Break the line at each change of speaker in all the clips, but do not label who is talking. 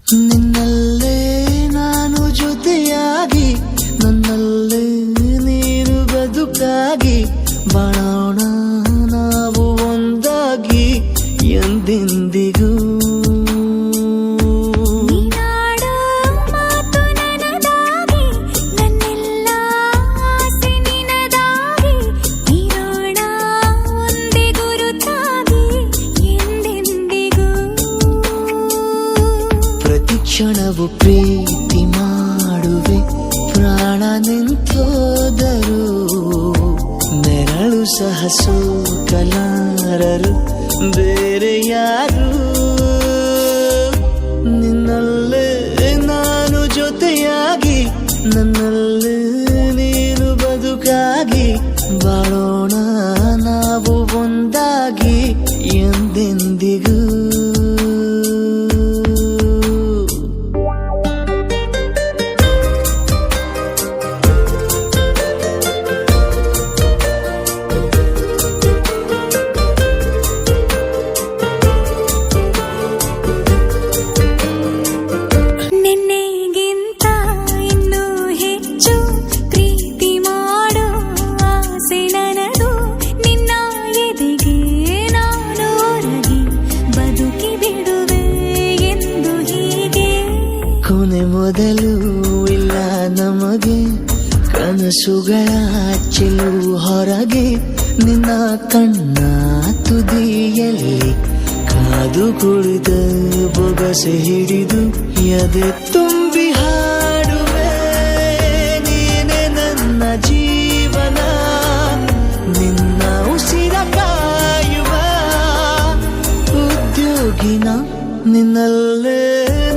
ನಿನ್ನಲ್ಲೇ ನಾನು ಜೊತೆಯಾಗಿ, ನನ್ನಲ್ಲೇ ನೀನು ಬದುಕಾಗಿ, ಬಾಳೋಣ ನಾವು ಒಂದಾಗಿ ಎಂದೆಂದಿಗೂ. ಕ್ಷಣವು ಪ್ರೀತಿ ಮಾಡುವೆ, ಪ್ರಾಣ ನಿಂತೋದರು ನೆರಳು ಸಹ ಸೋಕಲಾರರು ಬೇರೆ ಯಾರು. ನಿನ್ನಲ್ಲೇ ನಾನು ಜೊತೆಯಾಗಿ, ನನ್ನಲ್ಲೇ ನೀನು ಬದುಕಾಗಿ, ಬಾಳೋಣ ನಾವು ಒಂದಾಗಿ ಎಂದೆಂದಿಗೂ. ಕೊನೆ ಮೊದಲು ಇಲ್ಲ ನಮಗೆ, ಕನಸುಗಳ ಚೆಲು ಹೊರಗೆ, ನಿನ್ನ ಕಣ್ಣ ತುದಿಯಲ್ಲಿ ಕಾದು ಕುಳಿತ ಬೊಗಸೆ ಹಿಡಿದು ಎದೆ ತುಂಬಿ ಹಾಡುವೆ. ನೀನೆ ನನ್ನ ಜೀವನ, ನಿನ್ನ ಉಸಿರ ಕಾಯುವ ಉದ್ಯೋಗಿನ. ನಿನ್ನಲ್ಲೇ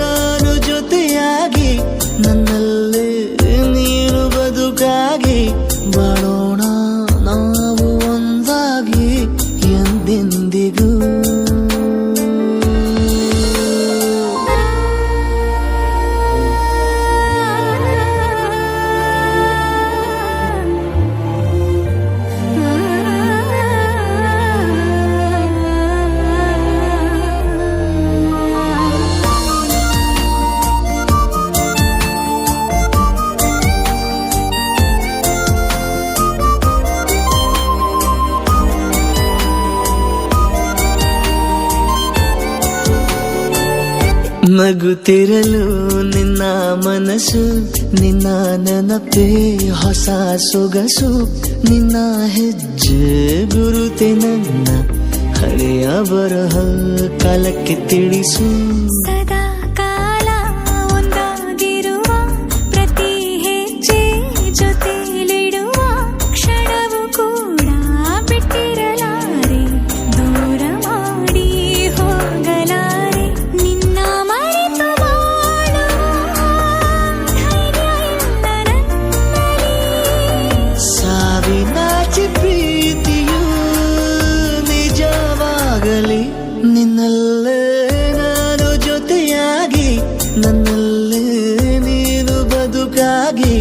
ನಾನು ಜೊತೆಯಾಗಿ, ನನ್ನಲ್ಲೇ ನೀನು ಬದುಕಾಗಿ, ಬಾಳೋಣ ನಾವು ಒಂದಾಗಿ ಎಂದೆಂದಿಗೂ. ನಗುತ್ತಿರಲು ನಿನ್ನ ಮನಸ್ಸು, ನಿನ್ನ ನೆನಪೇ ಹೊಸ ಸೊಗಸು, ನಿನ್ನ ಹೆಜ್ಜೆ ಗುರುತೆ ನನ್ನ ಹಳೆಯ ಬರಹ ಕಾಲಕ್ಕೆ ತಿಳಿಸು.
ಸದಾ ಕಾಲ ಒಂದಾಗಿರುವ ಪ್ರತಿ ಹೆಜ್ಜೆ ಜೊತೆಲಿಡುವ ಕ್ಷಣವು ಕೂಡ ಬಿಟ್ಟಿರಲಾರೆ, ದೂರ ಮಾಡಿ ಹೋಗಲಾರೆ. ನಿನ್ನ ಮರೆತು ಬಾಳುವ ಧೈರ್ಯ ಇಲ್ಲ ನನ್ನಲ್ಲಿ.
ಸಾವಿನಾಚೆ ಪ್ರೀತಿಯು ನಿಜವಾಗಲಿ, ನಿನ್ನಲ್ಲೇ ನಾನು ಜೊತೆಯಾಗಿ, ನನ್ನಲ್ಲೇ ನೀನು ಬದುಕಾಗಿ,